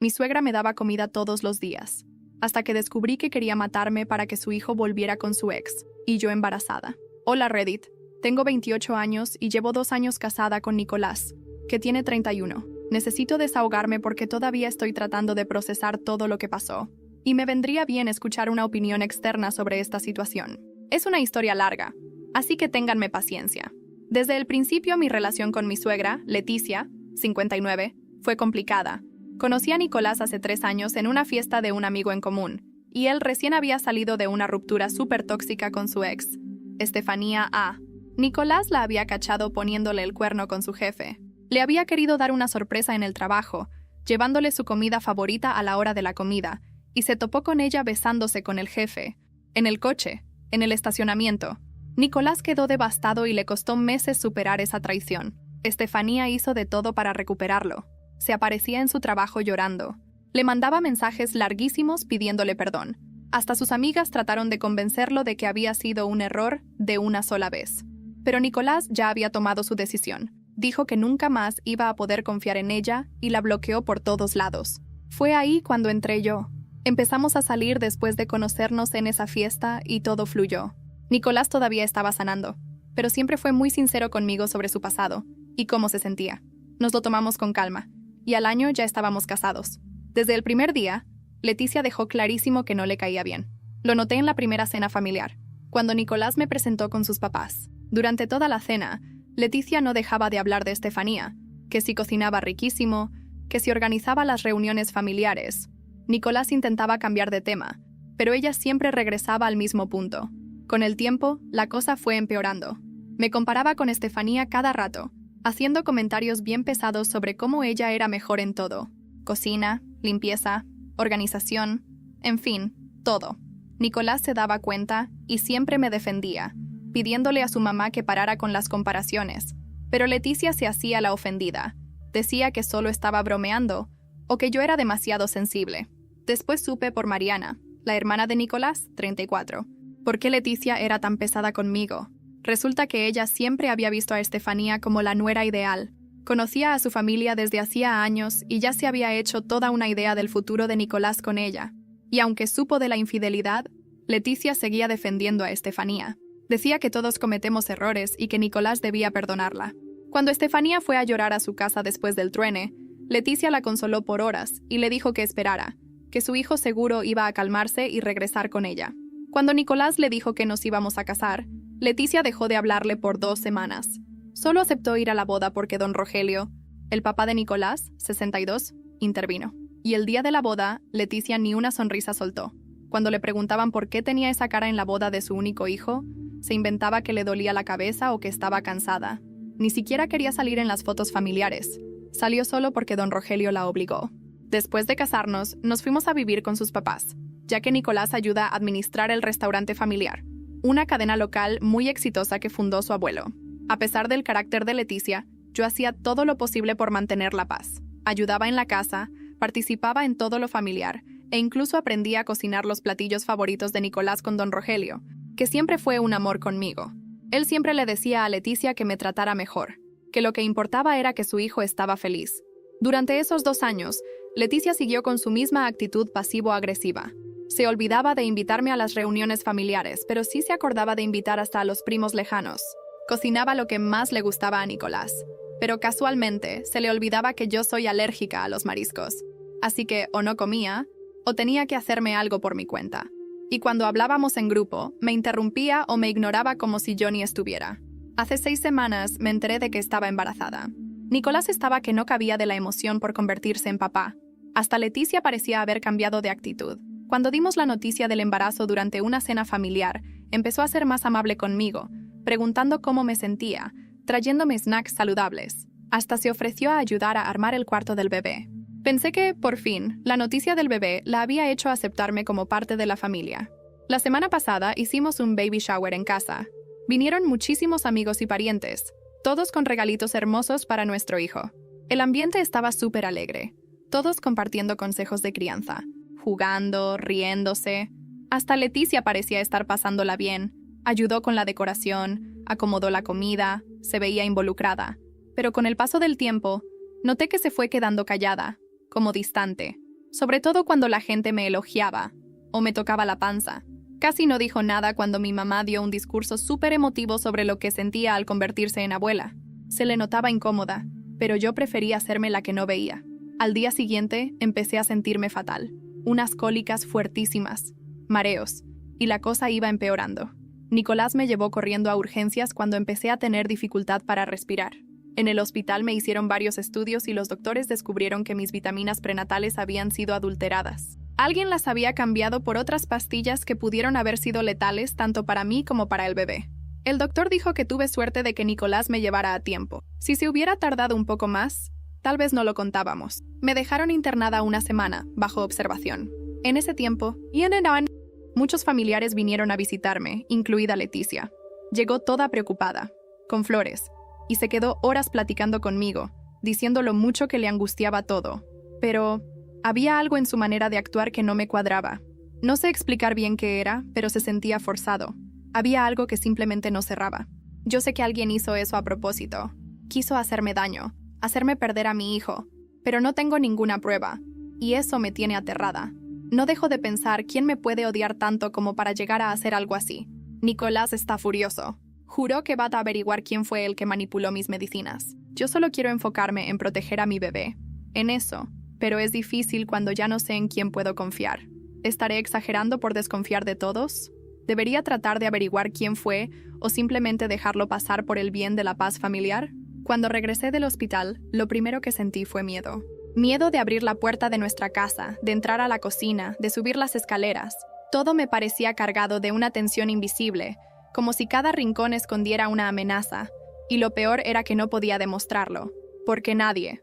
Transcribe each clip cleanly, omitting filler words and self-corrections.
Mi suegra me daba comida todos los días, hasta que descubrí que quería matarme para que su hijo volviera con su ex, y yo embarazada. Hola Reddit, tengo 28 años y llevo 2 años casada con Nicolás, que tiene 31. Necesito desahogarme porque todavía estoy tratando de procesar todo lo que pasó, y me vendría bien escuchar una opinión externa sobre esta situación. Es una historia larga, así que ténganme paciencia. Desde el principio mi relación con mi suegra, Leticia, 59, fue complicada. Conocí a Nicolás hace 3 años en una fiesta de un amigo en común, y él recién había salido de una ruptura súper tóxica con su ex, Estefanía A. Nicolás la había cachado poniéndole el cuerno con su jefe. Le había querido dar una sorpresa en el trabajo, llevándole su comida favorita a la hora de la comida, y se topó con ella besándose con el jefe, en el coche, en el estacionamiento. Nicolás quedó devastado y le costó meses superar esa traición. Estefanía hizo de todo para recuperarlo. Se aparecía en su trabajo llorando. Le mandaba mensajes larguísimos pidiéndole perdón. Hasta sus amigas trataron de convencerlo de que había sido un error de una sola vez. Pero Nicolás ya había tomado su decisión. Dijo que nunca más iba a poder confiar en ella y la bloqueó por todos lados. Fue ahí cuando entré yo. Empezamos a salir después de conocernos en esa fiesta y todo fluyó. Nicolás todavía estaba sanando, pero siempre fue muy sincero conmigo sobre su pasado y cómo se sentía. Nos lo tomamos con calma, y al año ya estábamos casados. Desde el primer día, Leticia dejó clarísimo que no le caía bien. Lo noté en la primera cena familiar, cuando Nicolás me presentó con sus papás. Durante toda la cena, Leticia no dejaba de hablar de Estefanía, que si cocinaba riquísimo, que si organizaba las reuniones familiares. Nicolás intentaba cambiar de tema, pero ella siempre regresaba al mismo punto. Con el tiempo, la cosa fue empeorando. Me comparaba con Estefanía cada rato, haciendo comentarios bien pesados sobre cómo ella era mejor en todo. Cocina, limpieza, organización, en fin, todo. Nicolás se daba cuenta y siempre me defendía, pidiéndole a su mamá que parara con las comparaciones. Pero Leticia se hacía la ofendida. Decía que solo estaba bromeando o que yo era demasiado sensible. Después supe por Mariana, la hermana de Nicolás, 34, por qué Leticia era tan pesada conmigo. Resulta que ella siempre había visto a Estefanía como la nuera ideal. Conocía a su familia desde hacía años y ya se había hecho toda una idea del futuro de Nicolás con ella. Y aunque supo de la infidelidad, Leticia seguía defendiendo a Estefanía. Decía que todos cometemos errores y que Nicolás debía perdonarla. Cuando Estefanía fue a llorar a su casa después del truene, Leticia la consoló por horas y le dijo que esperara, que su hijo seguro iba a calmarse y regresar con ella. Cuando Nicolás le dijo que nos íbamos a casar, Leticia dejó de hablarle por 2 semanas. Solo aceptó ir a la boda porque don Rogelio, el papá de Nicolás, 62, intervino. Y el día de la boda, Leticia ni una sonrisa soltó. Cuando le preguntaban por qué tenía esa cara en la boda de su único hijo, se inventaba que le dolía la cabeza o que estaba cansada. Ni siquiera quería salir en las fotos familiares. Salió solo porque don Rogelio la obligó. Después de casarnos, nos fuimos a vivir con sus papás, ya que Nicolás ayuda a administrar el restaurante familiar, una cadena local muy exitosa que fundó su abuelo. A pesar del carácter de Leticia, yo hacía todo lo posible por mantener la paz. Ayudaba en la casa, participaba en todo lo familiar, e incluso aprendí a cocinar los platillos favoritos de Nicolás con don Rogelio, que siempre fue un amor conmigo. Él siempre le decía a Leticia que me tratara mejor, que lo que importaba era que su hijo estaba feliz. Durante esos 2 años, Leticia siguió con su misma actitud pasivo-agresiva. Se olvidaba de invitarme a las reuniones familiares, pero sí se acordaba de invitar hasta a los primos lejanos. Cocinaba lo que más le gustaba a Nicolás, pero casualmente se le olvidaba que yo soy alérgica a los mariscos. Así que o no comía, o tenía que hacerme algo por mi cuenta. Y cuando hablábamos en grupo, me interrumpía o me ignoraba como si yo ni estuviera. Hace 6 semanas me enteré de que estaba embarazada. Nicolás estaba que no cabía de la emoción por convertirse en papá. Hasta Leticia parecía haber cambiado de actitud. Cuando dimos la noticia del embarazo durante una cena familiar, empezó a ser más amable conmigo, preguntando cómo me sentía, trayéndome snacks saludables. Hasta se ofreció a ayudar a armar el cuarto del bebé. Pensé que, por fin, la noticia del bebé la había hecho aceptarme como parte de la familia. La semana pasada hicimos un baby shower en casa. Vinieron muchísimos amigos y parientes, todos con regalitos hermosos para nuestro hijo. El ambiente estaba súper alegre, todos compartiendo consejos de crianza, jugando, riéndose. Hasta Leticia parecía estar pasándola bien. Ayudó con la decoración, acomodó la comida, se veía involucrada. Pero con el paso del tiempo, noté que se fue quedando callada, como distante. sobre todo cuando la gente me elogiaba o me tocaba la panza. Casi no dijo nada cuando mi mamá dio un discurso súper emotivo sobre lo que sentía al convertirse en abuela. Se le notaba incómoda, pero yo prefería hacerme la que no veía. Al día siguiente empecé a sentirme fatal. Unas cólicas fuertísimas, mareos, y la cosa iba empeorando. Nicolás me llevó corriendo a urgencias cuando empecé a tener dificultad para respirar. En el hospital me hicieron varios estudios y los doctores descubrieron que mis vitaminas prenatales habían sido adulteradas. Alguien las había cambiado por otras pastillas que pudieron haber sido letales tanto para mí como para el bebé. El doctor dijo que tuve suerte de que Nicolás me llevara a tiempo. Si se hubiera tardado un poco más, tal vez no lo contábamos. Me dejaron internada una semana, bajo observación. En ese tiempo, muchos familiares vinieron a visitarme, incluida Leticia. Llegó toda preocupada, con flores, y se quedó horas platicando conmigo, diciendo lo mucho que le angustiaba todo. Pero había algo en su manera de actuar que no me cuadraba. No sé explicar bien qué era, pero se sentía forzado. Había algo que simplemente no cerraba. Yo sé que alguien hizo eso a propósito. Quiso hacerme daño, hacerme perder a mi hijo, pero no tengo ninguna prueba, y eso me tiene aterrada. No dejo de pensar quién me puede odiar tanto como para llegar a hacer algo así. Nicolás está furioso. Juró que va a averiguar quién fue el que manipuló mis medicinas. Yo solo quiero enfocarme en proteger a mi bebé. En eso. Pero es difícil cuando ya no sé en quién puedo confiar. ¿Estaré exagerando por desconfiar de todos? ¿Debería tratar de averiguar quién fue o simplemente dejarlo pasar por el bien de la paz familiar? Cuando regresé del hospital, lo primero que sentí fue miedo. Miedo de abrir la puerta de nuestra casa, de entrar a la cocina, de subir las escaleras. Todo me parecía cargado de una tensión invisible, como si cada rincón escondiera una amenaza. Y lo peor era que no podía demostrarlo, porque nadie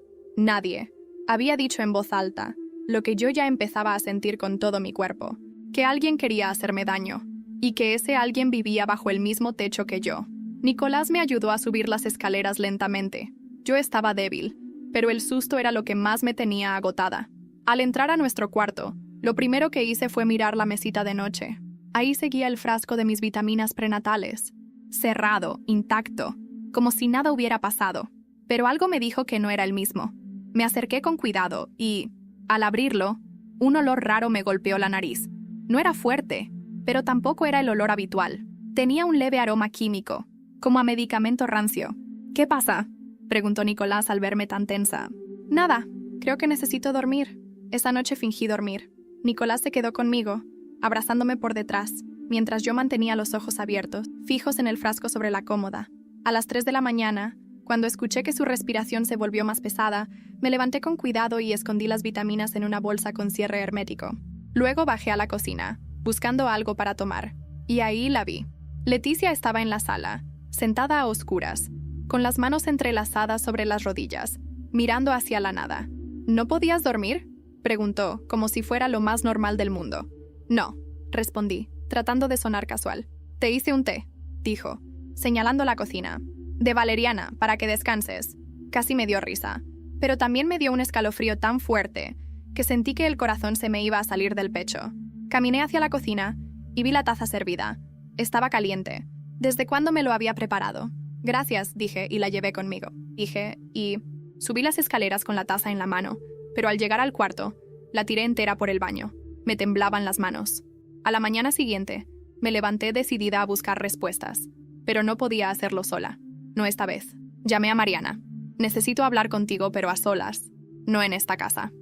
había dicho en voz alta lo que yo ya empezaba a sentir con todo mi cuerpo, que alguien quería hacerme daño, y que ese alguien vivía bajo el mismo techo que yo. Nicolás me ayudó a subir las escaleras lentamente. Yo estaba débil, pero el susto era lo que más me tenía agotada. Al entrar a nuestro cuarto, lo primero que hice fue mirar la mesita de noche. Ahí seguía el frasco de mis vitaminas prenatales, cerrado, intacto, como si nada hubiera pasado, pero algo me dijo que no era el mismo. Me acerqué con cuidado y, al abrirlo, un olor raro me golpeó la nariz. No era fuerte, pero tampoco era el olor habitual. Tenía un leve aroma químico, como a medicamento rancio. ¿Qué pasa?, preguntó Nicolás al verme tan tensa. Nada, creo que necesito dormir. Esa noche fingí dormir. Nicolás se quedó conmigo, abrazándome por detrás, mientras yo mantenía los ojos abiertos, fijos en el frasco sobre la cómoda. A las 3 de la mañana, cuando escuché que su respiración se volvió más pesada, me levanté con cuidado y escondí las vitaminas en una bolsa con cierre hermético. Luego bajé a la cocina, buscando algo para tomar, y ahí la vi. Leticia estaba en la sala, sentada a oscuras, con las manos entrelazadas sobre las rodillas, mirando hacia la nada. ¿No podías dormir?, preguntó, como si fuera lo más normal del mundo. No, respondí, tratando de sonar casual. Te hice un té, dijo, señalando la cocina. De valeriana, para que descanses. Casi me dio risa, pero también me dio un escalofrío tan fuerte que sentí que el corazón se me iba a salir del pecho. Caminé hacia la cocina y vi la taza servida. Estaba caliente. ¿Desde cuándo me lo había preparado? Gracias, dije, y la llevé conmigo. Dije, y subí las escaleras con la taza en la mano, pero al llegar al cuarto, la tiré entera por el baño. Me temblaban las manos. A la mañana siguiente, me levanté decidida a buscar respuestas, pero no podía hacerlo sola. No esta vez. Llamé a Mariana. Necesito hablar contigo, pero a solas. No en esta casa.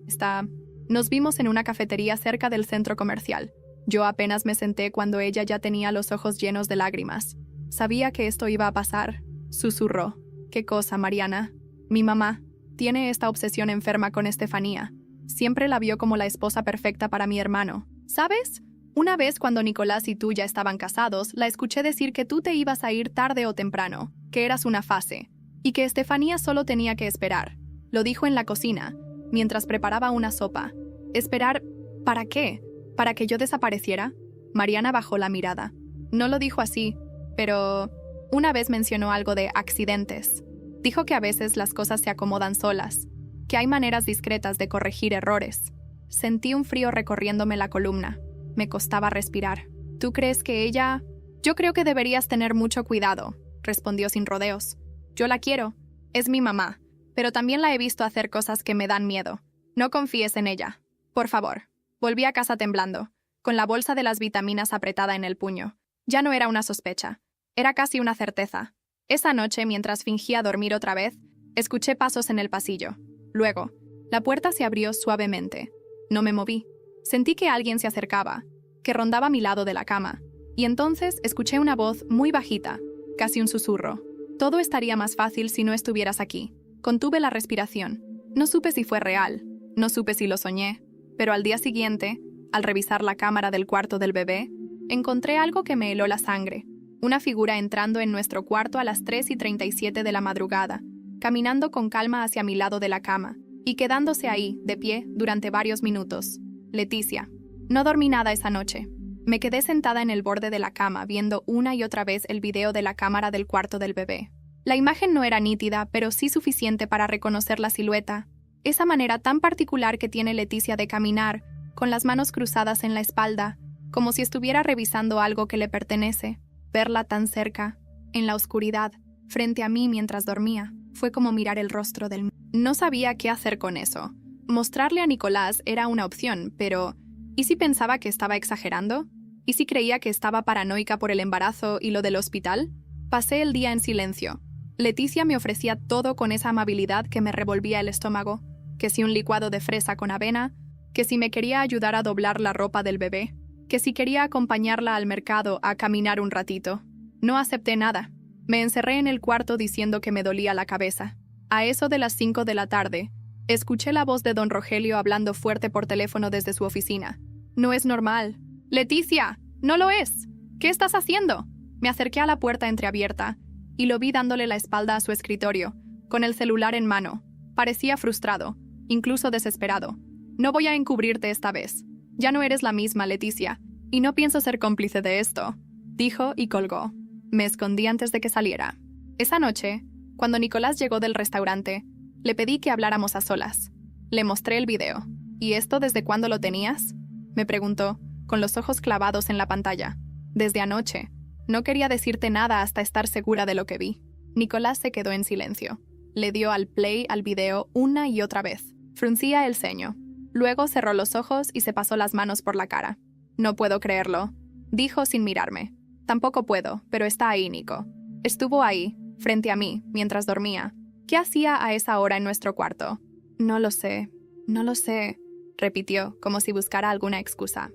Nos vimos en una cafetería cerca del centro comercial. Yo apenas me senté cuando ella ya tenía los ojos llenos de lágrimas. Sabía que esto iba a pasar. Susurró. ¿Qué cosa, Mariana? Mi mamá tiene esta obsesión enferma con Estefanía. Siempre la vio como la esposa perfecta para mi hermano. ¿Sabes? Una vez cuando Nicolás y tú ya estaban casados, la escuché decir que tú te ibas a ir tarde o temprano, que eras una fase, y que Estefanía solo tenía que esperar. Lo dijo en la cocina, mientras preparaba una sopa. ¿Esperar? ¿Para qué? ¿Para que yo desapareciera? Mariana bajó la mirada. No lo dijo así, pero una vez mencionó algo de accidentes. Dijo que a veces las cosas se acomodan solas, que hay maneras discretas de corregir errores. Sentí un frío recorriéndome la columna. Me costaba respirar. ¿Tú crees que ella...? Yo creo que deberías tener mucho cuidado, respondió sin rodeos. Yo la quiero. Es mi mamá, pero también la he visto hacer cosas que me dan miedo. No confíes en ella. Por favor. Volví a casa temblando, con la bolsa de las vitaminas apretada en el puño. Ya no era una sospecha. Era casi una certeza. Esa noche, mientras fingía dormir otra vez, escuché pasos en el pasillo. Luego, la puerta se abrió suavemente. No me moví. Sentí que alguien se acercaba, que rondaba a mi lado de la cama. Y entonces escuché una voz muy bajita, casi un susurro. Todo estaría más fácil si no estuvieras aquí. Contuve la respiración. No supe si fue real. No supe si lo soñé. Pero al día siguiente, al revisar la cámara del cuarto del bebé, encontré algo que me heló la sangre. Una figura entrando en nuestro cuarto a las 3:37 de la madrugada, caminando con calma hacia mi lado de la cama, y quedándose ahí, de pie, durante varios minutos. Leticia. No dormí nada esa noche. Me quedé sentada en el borde de la cama viendo una y otra vez el video de la cámara del cuarto del bebé. La imagen no era nítida, pero sí suficiente para reconocer la silueta. Esa manera tan particular que tiene Leticia de caminar, con las manos cruzadas en la espalda, como si estuviera revisando algo que le pertenece. Verla tan cerca, en la oscuridad, frente a mí mientras dormía, fue como mirar el rostro del mío. No sabía qué hacer con eso. Mostrarle a Nicolás era una opción, pero ¿y si pensaba que estaba exagerando? ¿Y si creía que estaba paranoica por el embarazo y lo del hospital? Pasé el día en silencio. Leticia me ofrecía todo con esa amabilidad que me revolvía el estómago, que si un licuado de fresa con avena, que si me quería ayudar a doblar la ropa del bebé, que si quería acompañarla al mercado a caminar un ratito. No acepté nada. Me encerré en el cuarto diciendo que me dolía la cabeza. A eso de las 5 de la tarde, escuché la voz de don Rogelio hablando fuerte por teléfono desde su oficina. No es normal. ¡Leticia! ¡No lo es! ¿Qué estás haciendo? Me acerqué a la puerta entreabierta y lo vi dándole la espalda a su escritorio, con el celular en mano. Parecía frustrado, incluso desesperado. No voy a encubrirte esta vez. Ya no eres la misma, Leticia, y no pienso ser cómplice de esto, dijo y colgó. Me escondí antes de que saliera. Esa noche, cuando Nicolás llegó del restaurante, le pedí que habláramos a solas. Le mostré el video. ¿Y esto desde cuándo lo tenías?, me preguntó, con los ojos clavados en la pantalla. Desde anoche. No quería decirte nada hasta estar segura de lo que vi. Nicolás se quedó en silencio. Le dio al play al video una y otra vez. Fruncía el ceño. Luego cerró los ojos y se pasó las manos por la cara. No puedo creerlo, dijo sin mirarme. Tampoco puedo, pero está ahí, Nico. Estuvo ahí, frente a mí, mientras dormía. ¿Qué hacía a esa hora en nuestro cuarto? No lo sé, repitió, como si buscara alguna excusa.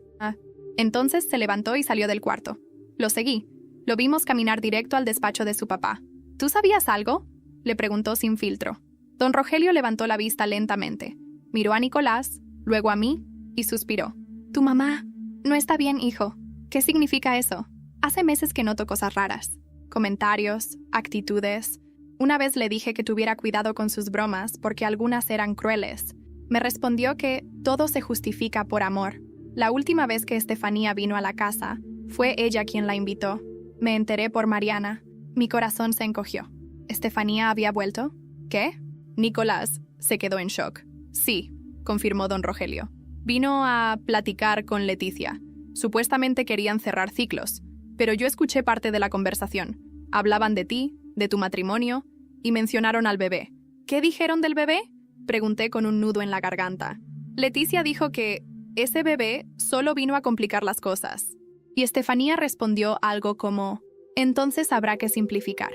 Entonces se levantó y salió del cuarto. Lo seguí. Lo vimos caminar directo al despacho de su papá. ¿Tú sabías algo?, le preguntó sin filtro. Don Rogelio levantó la vista lentamente. Miró a Nicolás, luego a mí, y suspiró. Tu mamá no está bien, hijo. ¿Qué significa eso? Hace meses que noto cosas raras. Comentarios, actitudes. Una vez le dije que tuviera cuidado con sus bromas porque algunas eran crueles. Me respondió que todo se justifica por amor. La última vez que Estefanía vino a la casa, fue ella quien la invitó. Me enteré por Mariana. Mi corazón se encogió. ¿Estefanía había vuelto? ¿Qué? Nicolás se quedó en shock. Sí, confirmó don Rogelio. Vino a platicar con Leticia. Supuestamente querían cerrar ciclos, pero yo escuché parte de la conversación. Hablaban de ti, de tu matrimonio, y mencionaron al bebé. ¿Qué dijeron del bebé?, pregunté con un nudo en la garganta. Leticia dijo que ese bebé solo vino a complicar las cosas. Y Estefanía respondió algo como, entonces habrá que simplificar.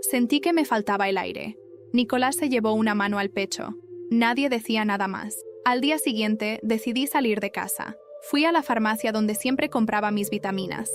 Sentí que me faltaba el aire. Nicolás se llevó una mano al pecho. Nadie decía nada más. Al día siguiente decidí salir de casa. Fui a la farmacia donde siempre compraba mis vitaminas.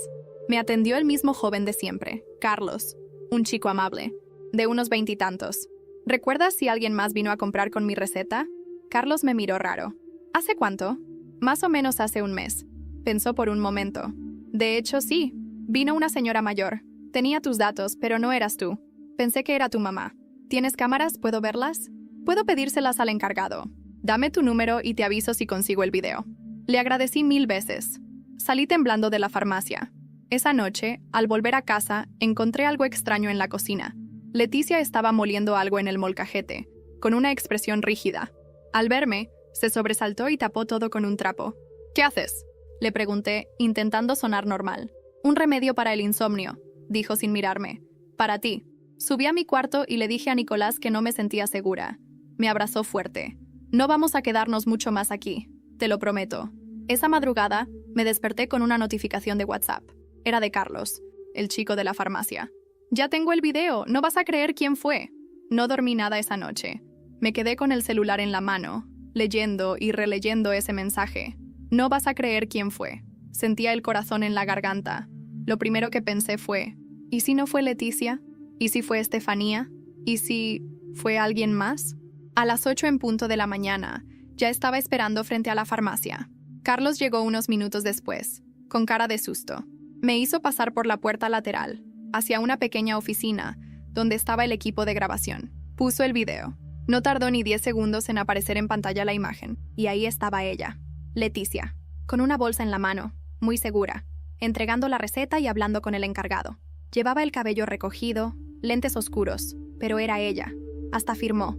Me atendió el mismo joven de siempre, Carlos, un chico amable, de unos 20 y tantos. ¿Recuerdas si alguien más vino a comprar con mi receta? Carlos me miró raro. ¿Hace cuánto? Más o menos hace un mes. Pensó por un momento. De hecho, sí. Vino una señora mayor. Tenía tus datos, pero no eras tú. Pensé que era tu mamá. ¿Tienes cámaras? ¿Puedo verlas? Puedo pedírselas al encargado. Dame tu número y te aviso si consigo el video. Le agradecí 1000 veces. Salí temblando de la farmacia. Esa noche, al volver a casa, encontré algo extraño en la cocina. Leticia estaba moliendo algo en el molcajete, con una expresión rígida. Al verme, se sobresaltó y tapó todo con un trapo. ¿Qué haces?, le pregunté, intentando sonar normal. Un remedio para el insomnio, dijo sin mirarme. Para ti. Subí a mi cuarto y le dije a Nicolás que no me sentía segura. Me abrazó fuerte. No vamos a quedarnos mucho más aquí. te lo prometo. Esa madrugada me desperté con una notificación de WhatsApp. Era de Carlos, el chico de la farmacia. Ya tengo el video, no vas a creer quién fue. No dormí nada esa noche. Me quedé con el celular en la mano, leyendo y releyendo ese mensaje. No vas a creer quién fue. Sentía el corazón en la garganta. Lo primero que pensé fue, ¿y si no fue Leticia? ¿Y si fue Estefanía? ¿Y si fue alguien más? A las 8 en punto de la mañana, ya estaba esperando frente a la farmacia. Carlos llegó unos minutos después, con cara de susto. Me hizo pasar por la puerta lateral, hacia una pequeña oficina, donde estaba el equipo de grabación. Puso el video. No tardó ni 10 segundos en aparecer en pantalla la imagen, y ahí estaba ella, Leticia, con una bolsa en la mano, muy segura, entregando la receta y hablando con el encargado. Llevaba el cabello recogido, lentes oscuros, pero era ella. Hasta firmó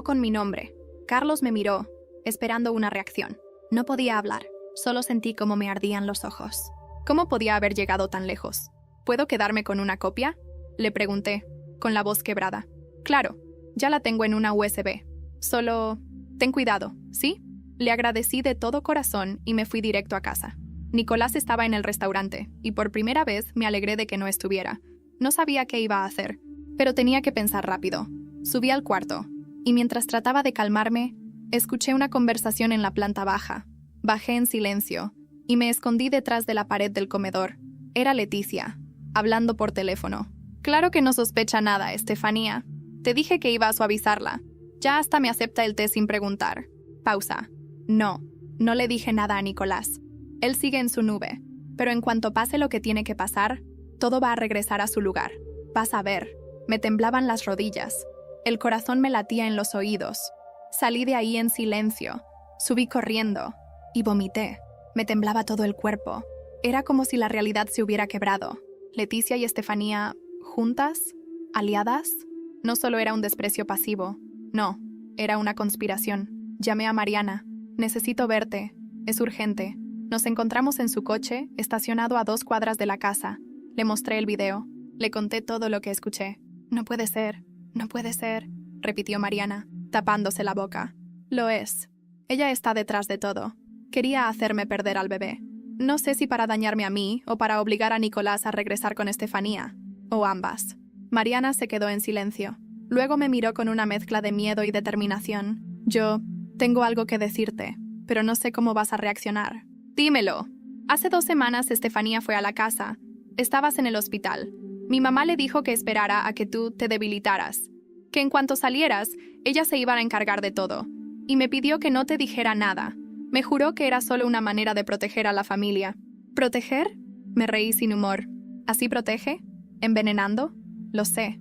con mi nombre. Carlos me miró, esperando una reacción. No podía hablar, solo sentí cómo me ardían los ojos. ¿Cómo podía haber llegado tan lejos? ¿Puedo quedarme con una copia? Le pregunté, con la voz quebrada. Claro, ya la tengo en una USB. Solo, ten cuidado, ¿sí? Le agradecí de todo corazón y me fui directo a casa. Nicolás estaba en el restaurante, y por primera vez me alegré de que no estuviera. No sabía qué iba a hacer, pero tenía que pensar rápido. Subí al cuarto, y mientras trataba de calmarme, escuché una conversación en la planta baja. Bajé en silencio, y me escondí detrás de la pared del comedor. Era Leticia, hablando por teléfono. Claro que no sospecha nada, Estefanía. Te dije que iba a suavizarla. Ya hasta me acepta el té sin preguntar. Pausa. No le dije nada a Nicolás. Él sigue en su nube, pero en cuanto pase lo que tiene que pasar, todo va a regresar a su lugar. Vas a ver. Me temblaban las rodillas. El corazón me latía en los oídos. Salí de ahí en silencio. Subí corriendo. Y vomité. Me temblaba todo el cuerpo. Era como si la realidad se hubiera quebrado. Leticia y Estefanía, ¿juntas? ¿Aliadas? No solo era un desprecio pasivo. No, era una conspiración. Llamé a Mariana. Necesito verte. Es urgente. Nos encontramos en su coche, estacionado a 2 cuadras de la casa. Le mostré el video. Le conté todo lo que escuché. No puede ser, repitió Mariana, tapándose la boca. Lo es. Ella está detrás de todo. Quería hacerme perder al bebé. No sé si para dañarme a mí o para obligar a Nicolás a regresar con Estefanía. O ambas. Mariana se quedó en silencio. Luego me miró con una mezcla de miedo y determinación. Yo, tengo algo que decirte, pero no sé cómo vas a reaccionar. Dímelo. Hace 2 semanas Estefanía fue a la casa. Estabas en el hospital. Mi mamá le dijo que esperara a que tú te debilitaras. Que en cuanto salieras, ella se iba a encargar de todo. Y me pidió que no te dijera nada. Me juró que era solo una manera de proteger a la familia. ¿Proteger? Me reí sin humor. ¿Así protege? ¿Envenenando? Lo sé.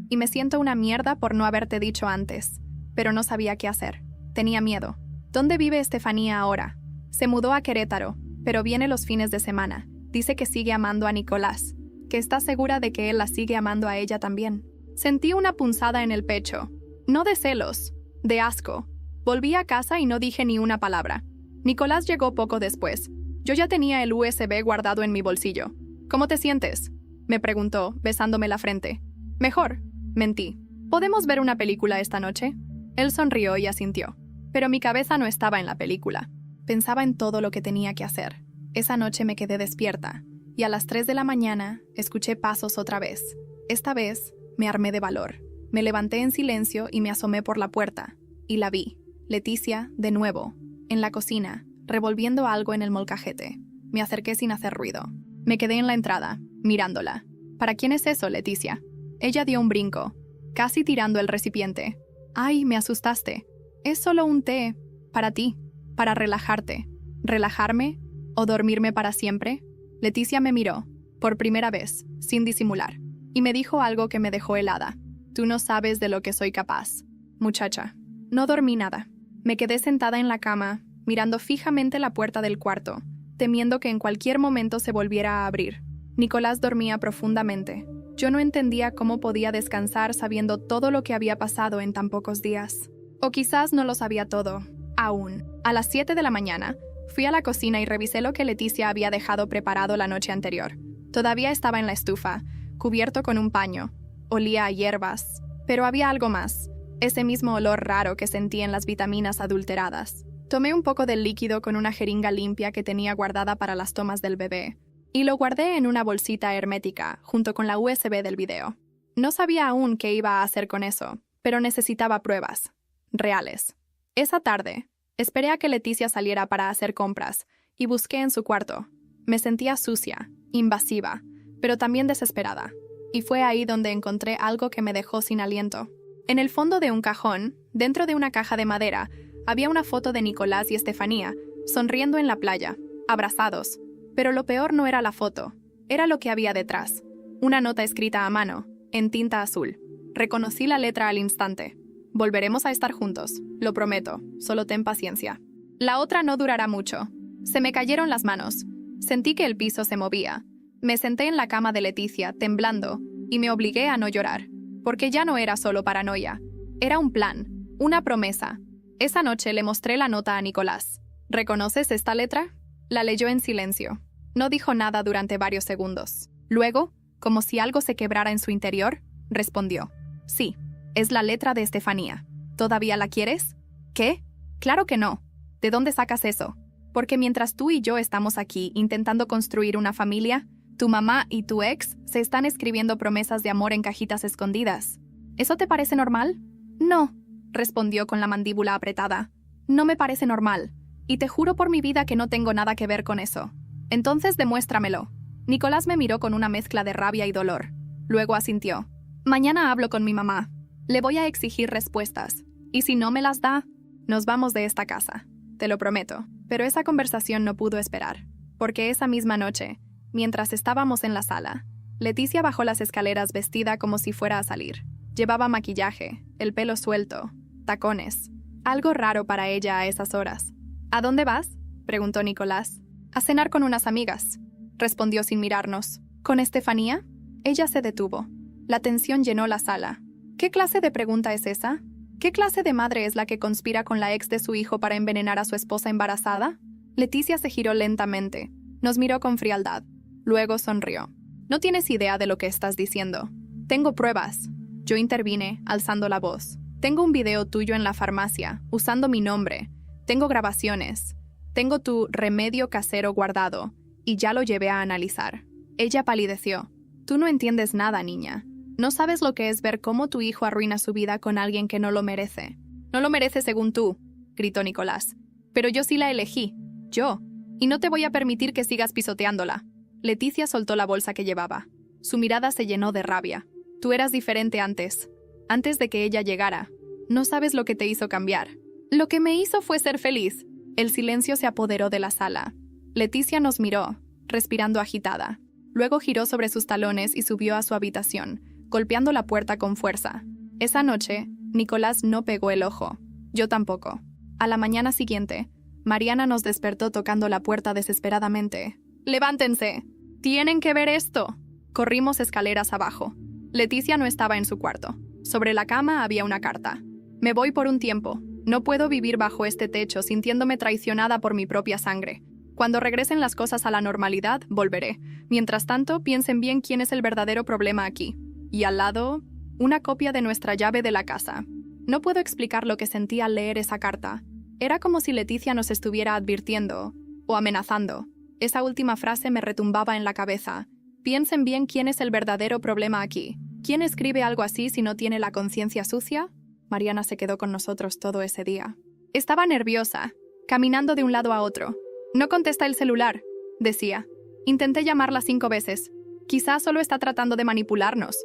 Y me siento una mierda por no haberte dicho antes. Pero no sabía qué hacer. Tenía miedo. ¿Dónde vive Estefanía ahora? Se mudó a Querétaro, pero viene los fines de semana. Dice que sigue amando a Nicolás, que está segura de que él la sigue amando a ella también. Sentí una punzada en el pecho. No de celos, de asco. Volví a casa y no dije ni una palabra. Nicolás llegó poco después. Yo ya tenía el USB guardado en mi bolsillo. ¿Cómo te sientes?, me preguntó, besándome la frente. Mejor, mentí. ¿Podemos ver una película esta noche? Él sonrió y asintió. Pero mi cabeza no estaba en la película. Pensaba en todo lo que tenía que hacer. Esa noche me quedé despierta, y a las 3 de la mañana escuché pasos otra vez. Esta vez me armé de valor. Me levanté en silencio y me asomé por la puerta. Y la vi. Leticia, de nuevo, en la cocina, revolviendo algo en el molcajete. Me acerqué sin hacer ruido. Me quedé en la entrada, mirándola. ¿Para quién es eso, Leticia? Ella dio un brinco, casi tirando el recipiente. ¡Ay, me asustaste! Es solo un té. Para ti. Para relajarte. ¿Relajarme? ¿O dormirme para siempre? Leticia me miró, por primera vez, sin disimular, y me dijo algo que me dejó helada. Tú no sabes de lo que soy capaz. Muchacha. No dormí nada. Me quedé sentada en la cama, mirando fijamente la puerta del cuarto, temiendo que en cualquier momento se volviera a abrir. Nicolás dormía profundamente. Yo no entendía cómo podía descansar sabiendo todo lo que había pasado en tan pocos días. O quizás no lo sabía todo, aún. A las 7 de la mañana, fui a la cocina y revisé lo que Leticia había dejado preparado la noche anterior. Todavía estaba en la estufa, cubierto con un paño. Olía a hierbas. Pero había algo más. Ese mismo olor raro que sentí en las vitaminas adulteradas. Tomé un poco del líquido con una jeringa limpia que tenía guardada para las tomas del bebé y lo guardé en una bolsita hermética junto con la USB del video. No sabía aún qué iba a hacer con eso, pero necesitaba pruebas reales. Esa tarde, esperé a que Leticia saliera para hacer compras y busqué en su cuarto. Me sentía sucia, invasiva, pero también desesperada. Y fue ahí donde encontré algo que me dejó sin aliento. En el fondo de un cajón, dentro de una caja de madera, había una foto de Nicolás y Estefanía, sonriendo en la playa, abrazados. Pero lo peor no era la foto, era lo que había detrás. Una nota escrita a mano, en tinta azul. Reconocí la letra al instante. Volveremos a estar juntos, lo prometo, solo ten paciencia. La otra no durará mucho. Se me cayeron las manos. Sentí que el piso se movía. Me senté en la cama de Leticia, temblando, y me obligué a no llorar, porque ya no era solo paranoia. Era un plan, una promesa. Esa noche le mostré la nota a Nicolás. ¿Reconoces esta letra? La leyó en silencio. No dijo nada durante varios segundos. Luego, como si algo se quebrara en su interior, respondió. Sí, es la letra de Estefanía. ¿Todavía la quieres? ¿Qué? Claro que no. ¿De dónde sacas eso? Porque mientras tú y yo estamos aquí intentando construir una familia, tu mamá y tu ex se están escribiendo promesas de amor en cajitas escondidas. ¿Eso te parece normal? No, respondió con la mandíbula apretada. No me parece normal, y te juro por mi vida que no tengo nada que ver con eso. Entonces demuéstramelo. Nicolás me miró con una mezcla de rabia y dolor. Luego asintió. Mañana hablo con mi mamá. Le voy a exigir respuestas, y si no me las da, nos vamos de esta casa. Te lo prometo. Pero esa conversación no pudo esperar, porque esa misma noche, mientras estábamos en la sala, Leticia bajó las escaleras vestida como si fuera a salir. Llevaba maquillaje, el pelo suelto, tacones. Algo raro para ella a esas horas. ¿A dónde vas?, preguntó Nicolás. A cenar con unas amigas, respondió sin mirarnos. ¿Con Estefanía? Ella se detuvo. La tensión llenó la sala. ¿Qué clase de pregunta es esa? ¿Qué clase de madre es la que conspira con la ex de su hijo para envenenar a su esposa embarazada? Leticia se giró lentamente. Nos miró con frialdad. Luego sonrió. No tienes idea de lo que estás diciendo. Tengo pruebas. Yo intervine, alzando la voz. Tengo un video tuyo en la farmacia, usando mi nombre. Tengo grabaciones. Tengo tu remedio casero guardado, y ya lo llevé a analizar. Ella palideció. Tú no entiendes nada, niña. No sabes lo que es ver cómo tu hijo arruina su vida con alguien que no lo merece. No lo merece según tú, gritó Nicolás. Pero yo sí la elegí. Yo. Y no te voy a permitir que sigas pisoteándola. Leticia soltó la bolsa que llevaba. Su mirada se llenó de rabia. Tú eras diferente antes de que ella llegara. No sabes lo que te hizo cambiar. Lo que me hizo fue ser feliz. El silencio se apoderó de la sala. Leticia nos miró, respirando agitada. Luego giró sobre sus talones y subió a su habitación, golpeando la puerta con fuerza. Esa noche, Nicolás no pegó el ojo. Yo tampoco. A la mañana siguiente, Mariana nos despertó tocando la puerta desesperadamente. ¡Levántense! ¡Tienen que ver esto! Corrimos escaleras abajo. Leticia no estaba en su cuarto. Sobre la cama había una carta. Me voy por un tiempo. No puedo vivir bajo este techo sintiéndome traicionada por mi propia sangre. Cuando regresen las cosas a la normalidad, volveré. Mientras tanto, piensen bien quién es el verdadero problema aquí. Y al lado, una copia de nuestra llave de la casa. No puedo explicar lo que sentí al leer esa carta. Era como si Leticia nos estuviera advirtiendo o amenazando. Esa última frase me retumbaba en la cabeza. Piensen bien quién es el verdadero problema aquí. ¿Quién escribe algo así si no tiene la conciencia sucia? Mariana se quedó con nosotros todo ese día. Estaba nerviosa, caminando de un lado a otro. No contesta el celular, decía. Intenté llamarla 5 veces. Quizás solo está tratando de manipularnos,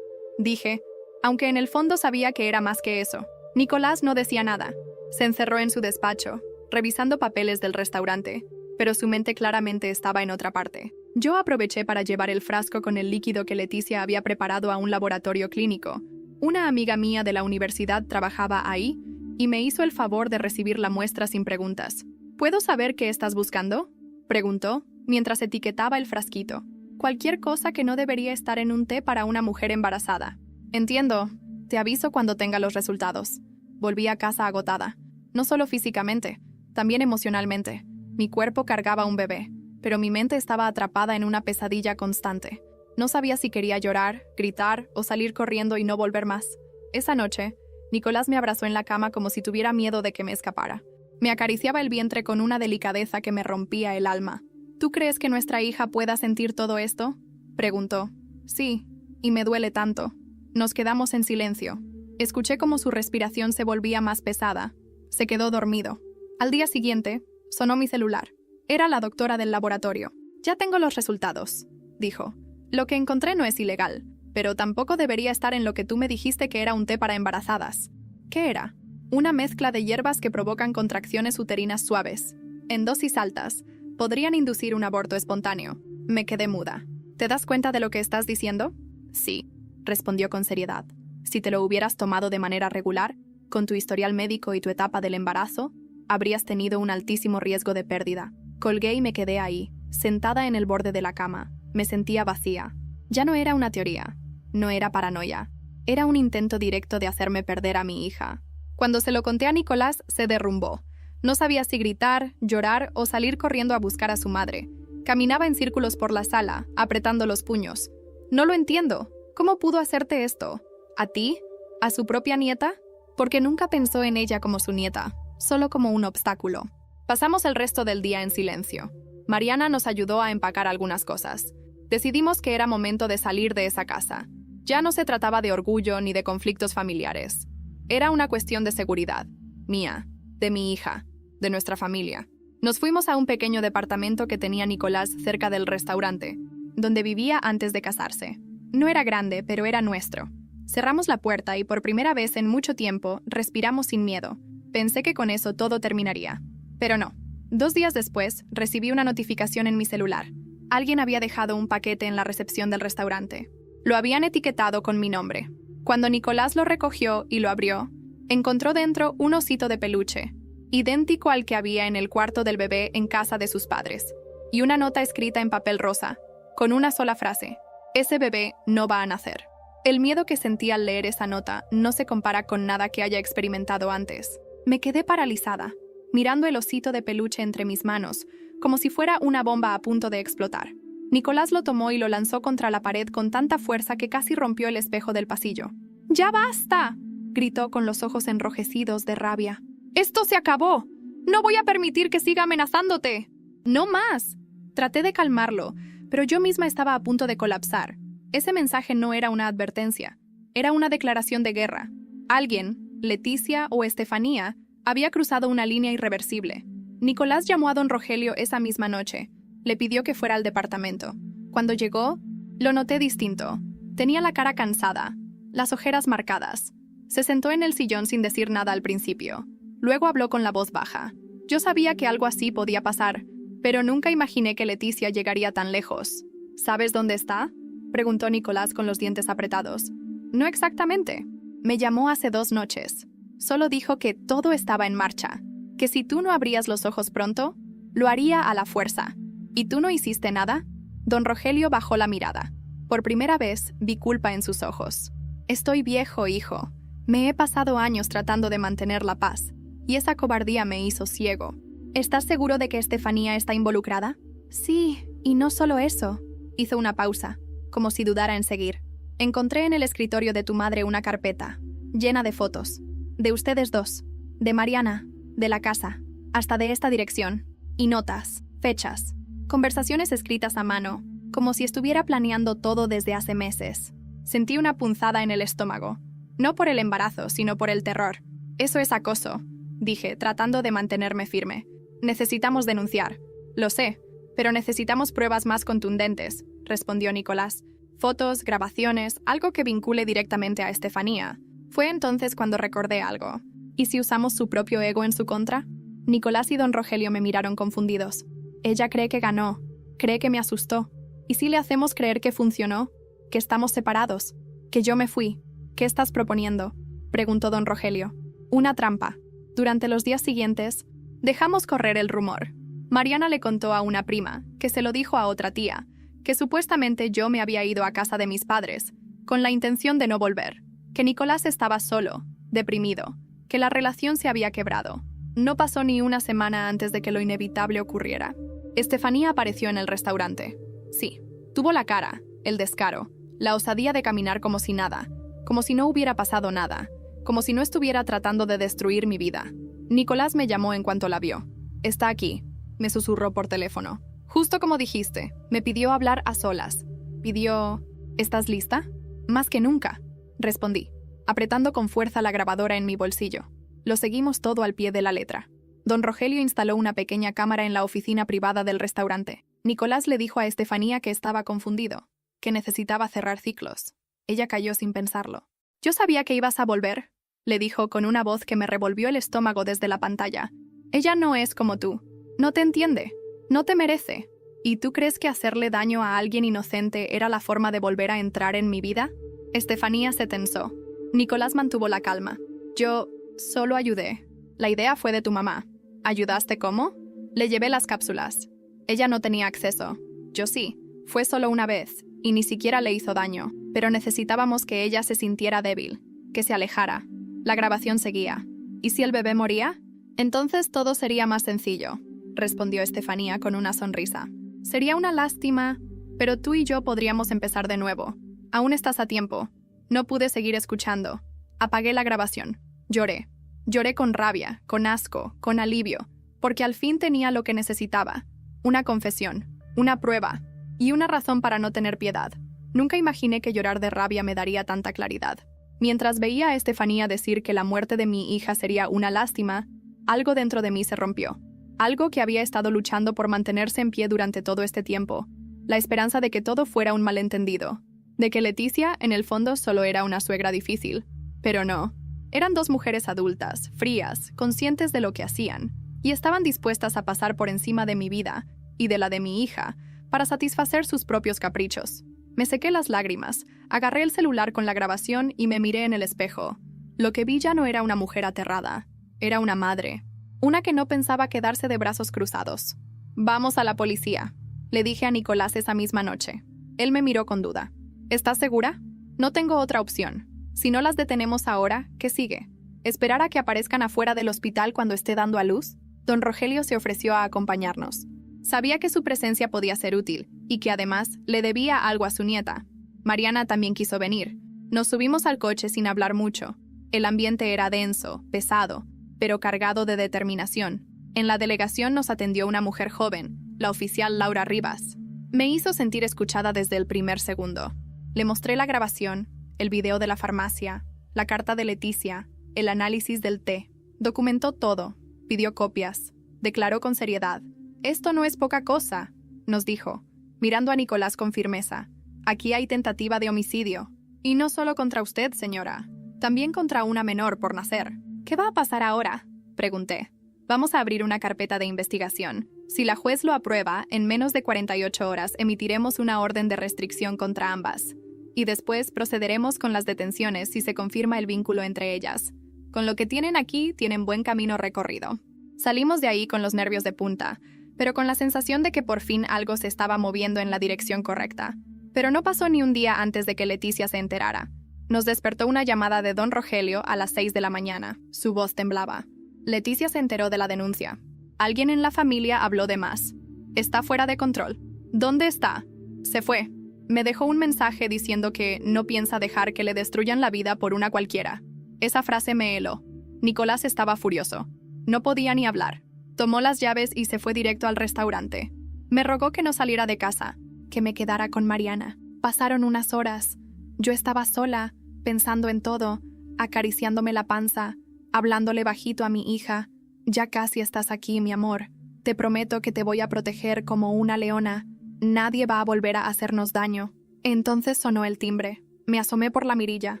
dije, aunque en el fondo sabía que era más que eso. Nicolás no decía nada. Se encerró en su despacho, revisando papeles del restaurante, pero su mente claramente estaba en otra parte. Yo aproveché para llevar el frasco con el líquido que Leticia había preparado a un laboratorio clínico. Una amiga mía de la universidad trabajaba ahí y me hizo el favor de recibir la muestra sin preguntas. ¿Puedo saber qué estás buscando?, preguntó, mientras etiquetaba el frasquito. Cualquier cosa que no debería estar en un té para una mujer embarazada. Entiendo. Te aviso cuando tenga los resultados. Volví a casa agotada. No solo físicamente, también emocionalmente. Mi cuerpo cargaba un bebé, pero mi mente estaba atrapada en una pesadilla constante. No sabía si quería llorar, gritar o salir corriendo y no volver más. Esa noche, Nicolás me abrazó en la cama como si tuviera miedo de que me escapara. Me acariciaba el vientre con una delicadeza que me rompía el alma. ¿Tú crees que nuestra hija pueda sentir todo esto?, preguntó. Sí, y me duele tanto. Nos quedamos en silencio. Escuché cómo su respiración se volvía más pesada. Se quedó dormido. Al día siguiente, sonó mi celular. Era la doctora del laboratorio. Ya tengo los resultados, dijo. Lo que encontré no es ilegal, pero tampoco debería estar en lo que tú me dijiste que era un té para embarazadas. ¿Qué era? Una mezcla de hierbas que provocan contracciones uterinas suaves. En dosis altas, podrían inducir un aborto espontáneo. Me quedé muda. ¿Te das cuenta de lo que estás diciendo? Sí, respondió con seriedad. Si te lo hubieras tomado de manera regular, con tu historial médico y tu etapa del embarazo, habrías tenido un altísimo riesgo de pérdida. Colgué y me quedé ahí, sentada en el borde de la cama. Me sentía vacía. Ya no era una teoría. No era paranoia. Era un intento directo de hacerme perder a mi hija. Cuando se lo conté a Nicolás, se derrumbó. No sabía si gritar, llorar o salir corriendo a buscar a su madre. Caminaba en círculos por la sala, apretando los puños. No lo entiendo. ¿Cómo pudo hacerte esto? ¿A ti? ¿A su propia nieta? Porque nunca pensó en ella como su nieta, solo como un obstáculo. Pasamos el resto del día en silencio. Mariana nos ayudó a empacar algunas cosas. Decidimos que era momento de salir de esa casa. Ya no se trataba de orgullo ni de conflictos familiares. Era una cuestión de seguridad. Mía, de mi hija, de nuestra familia. Nos fuimos a un pequeño departamento que tenía Nicolás cerca del restaurante, donde vivía antes de casarse. No era grande, pero era nuestro. Cerramos la puerta y por primera vez en mucho tiempo respiramos sin miedo. Pensé que con eso todo terminaría. Pero no. 2 días después, recibí una notificación en mi celular. Alguien había dejado un paquete en la recepción del restaurante. Lo habían etiquetado con mi nombre. Cuando Nicolás lo recogió y lo abrió, encontró dentro un osito de peluche, idéntico al que había en el cuarto del bebé en casa de sus padres, y una nota escrita en papel rosa, con una sola frase: ese bebé no va a nacer. El miedo que sentí al leer esa nota no se compara con nada que haya experimentado antes. Me quedé paralizada, mirando el osito de peluche entre mis manos, como si fuera una bomba a punto de explotar. Nicolás lo tomó y lo lanzó contra la pared con tanta fuerza que casi rompió el espejo del pasillo. ¡Ya basta!, gritó con los ojos enrojecidos de rabia. ¡Esto se acabó! ¡No voy a permitir que siga amenazándote! ¡No más! Traté de calmarlo, pero yo misma estaba a punto de colapsar. Ese mensaje no era una advertencia, era una declaración de guerra. Alguien, Leticia o Estefanía, había cruzado una línea irreversible. Nicolás llamó a don Rogelio esa misma noche. Le pidió que fuera al departamento. Cuando llegó, lo noté distinto. Tenía la cara cansada, las ojeras marcadas. Se sentó en el sillón sin decir nada al principio. Luego habló con la voz baja. Yo sabía que algo así podía pasar, pero nunca imaginé que Leticia llegaría tan lejos. ¿Sabes dónde está?, preguntó Nicolás con los dientes apretados. No exactamente. Me llamó hace 2 noches. Solo dijo que todo estaba en marcha, que si tú no abrías los ojos pronto, lo haría a la fuerza. ¿Y tú no hiciste nada? Don Rogelio bajó la mirada. Por primera vez vi culpa en sus ojos. Estoy viejo, hijo. Me he pasado años tratando de mantener la paz, y esa cobardía me hizo ciego. ¿Estás seguro de que Estefanía está involucrada? Sí, y no solo eso. Hizo una pausa, como si dudara en seguir. Encontré en el escritorio de tu madre una carpeta, llena de fotos. De ustedes 2, de Mariana, de la casa, hasta de esta dirección. Y notas, fechas, conversaciones escritas a mano, como si estuviera planeando todo desde hace meses. Sentí una punzada en el estómago. No por el embarazo, sino por el terror. Eso es acoso, dije, tratando de mantenerme firme. Necesitamos denunciar. Lo sé, pero necesitamos pruebas más contundentes, respondió Nicolás. Fotos, grabaciones, algo que vincule directamente a Estefanía. Fue entonces cuando recordé algo. ¿Y si usamos su propio ego en su contra? Nicolás y don Rogelio me miraron confundidos. Ella cree que ganó, cree que me asustó. ¿Y si le hacemos creer que funcionó? Que estamos separados, que yo me fui. ¿Qué estás proponiendo?, preguntó don Rogelio. Una trampa. Durante los días siguientes, dejamos correr el rumor. Mariana le contó a una prima, que se lo dijo a otra tía, que supuestamente yo me había ido a casa de mis padres, con la intención de no volver, que Nicolás estaba solo, deprimido, que la relación se había quebrado. No pasó ni una semana antes de que lo inevitable ocurriera. Estefanía apareció en el restaurante. Sí, tuvo la cara, el descaro, la osadía de caminar como si nada, como si no hubiera pasado nada, como si no estuviera tratando de destruir mi vida. Nicolás me llamó en cuanto la vio. «Está aquí», me susurró por teléfono. «Justo como dijiste, me pidió hablar a solas. Pidió... ¿Estás lista?» «Más que nunca», respondí, apretando con fuerza la grabadora en mi bolsillo. Lo seguimos todo al pie de la letra. Don Rogelio instaló una pequeña cámara en la oficina privada del restaurante. Nicolás le dijo a Estefanía que estaba confundido, que necesitaba cerrar ciclos. Ella calló sin pensarlo. «Yo sabía que ibas a volver», le dijo con una voz que me revolvió el estómago desde la pantalla. «Ella no es como tú. No te entiende. No te merece. ¿Y tú crees que hacerle daño a alguien inocente era la forma de volver a entrar en mi vida?» Estefanía se tensó. Nicolás mantuvo la calma. «Yo solo ayudé. La idea fue de tu mamá». «¿Ayudaste cómo?» «Le llevé las cápsulas. Ella no tenía acceso. Yo sí. Fue solo una vez, y ni siquiera le hizo daño. Pero necesitábamos que ella se sintiera débil, que se alejara». La grabación seguía. «¿Y si el bebé moría?» «Entonces todo sería más sencillo», respondió Estefanía con una sonrisa. «Sería una lástima, pero tú y yo podríamos empezar de nuevo. Aún estás a tiempo». No pude seguir escuchando. Apagué la grabación. Lloré. Lloré con rabia, con asco, con alivio, porque al fin tenía lo que necesitaba. Una confesión, una prueba, y una razón para no tener piedad. Nunca imaginé que llorar de rabia me daría tanta claridad. Mientras veía a Estefanía decir que la muerte de mi hija sería una lástima, algo dentro de mí se rompió. Algo que había estado luchando por mantenerse en pie durante todo este tiempo. La esperanza de que todo fuera un malentendido. De que Leticia, en el fondo, solo era una suegra difícil. Pero no. Eran dos mujeres adultas, frías, conscientes de lo que hacían, y estaban dispuestas a pasar por encima de mi vida y de la de mi hija para satisfacer sus propios caprichos. Me sequé las lágrimas, agarré el celular con la grabación y me miré en el espejo. Lo que vi ya no era una mujer aterrada, era una madre. Una que no pensaba quedarse de brazos cruzados. «Vamos a la policía», le dije a Nicolás esa misma noche. Él me miró con duda. «¿Estás segura? No tengo otra opción. Si no las detenemos ahora, ¿qué sigue? ¿Esperar a que aparezcan afuera del hospital cuando esté dando a luz?» Don Rogelio se ofreció a acompañarnos. Sabía que su presencia podía ser útil, y que además le debía algo a su nieta. Mariana también quiso venir. Nos subimos al coche sin hablar mucho. El ambiente era denso, pesado, pero cargado de determinación. En la delegación nos atendió una mujer joven, la oficial Laura Rivas. Me hizo sentir escuchada desde el primer segundo. Le mostré la grabación, el video de la farmacia, la carta de Leticia, el análisis del té. Documentó todo, pidió copias, declaró con seriedad. «Esto no es poca cosa», nos dijo, mirando a Nicolás con firmeza. «Aquí hay tentativa de homicidio. Y no solo contra usted, señora, también contra una menor por nacer». «¿Qué va a pasar ahora?», pregunté. «Vamos a abrir una carpeta de investigación. Si la juez lo aprueba, en menos de 48 horas emitiremos una orden de restricción contra ambas. Y después procederemos con las detenciones si se confirma el vínculo entre ellas. Con lo que tienen aquí, tienen buen camino recorrido». Salimos de ahí con los nervios de punta, pero con la sensación de que por fin algo se estaba moviendo en la dirección correcta. Pero no pasó ni un día antes de que Leticia se enterara. Nos despertó una llamada de Don Rogelio a las 6 de la mañana. Su voz temblaba. Leticia se enteró de la denuncia. Alguien en la familia habló de más. «Está fuera de control». «¿Dónde está?» «Se fue». Me dejó un mensaje diciendo que no piensa dejar que le destruyan la vida por una cualquiera. Esa frase me heló. Nicolás estaba furioso. No podía ni hablar. Tomó las llaves y se fue directo al restaurante. Me rogó que no saliera de casa, que me quedara con Mariana. Pasaron unas horas. Yo estaba sola, pensando en todo, acariciándome la panza, hablándole bajito a mi hija. «Ya casi estás aquí, mi amor. Te prometo que te voy a proteger como una leona. Nadie va a volver a hacernos daño». Entonces sonó el timbre. Me asomé por la mirilla,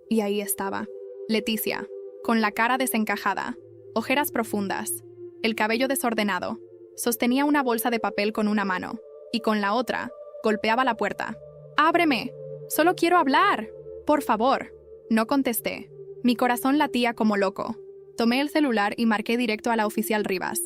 y ahí estaba. Leticia, con la cara desencajada, ojeras profundas, el cabello desordenado. Sostenía una bolsa de papel con una mano, y con la otra, golpeaba la puerta. «¡Ábreme! ¡Solo quiero hablar! ¡Por favor!». No contesté. Mi corazón latía como loco. Tomé el celular y marqué directo a la oficial Rivas.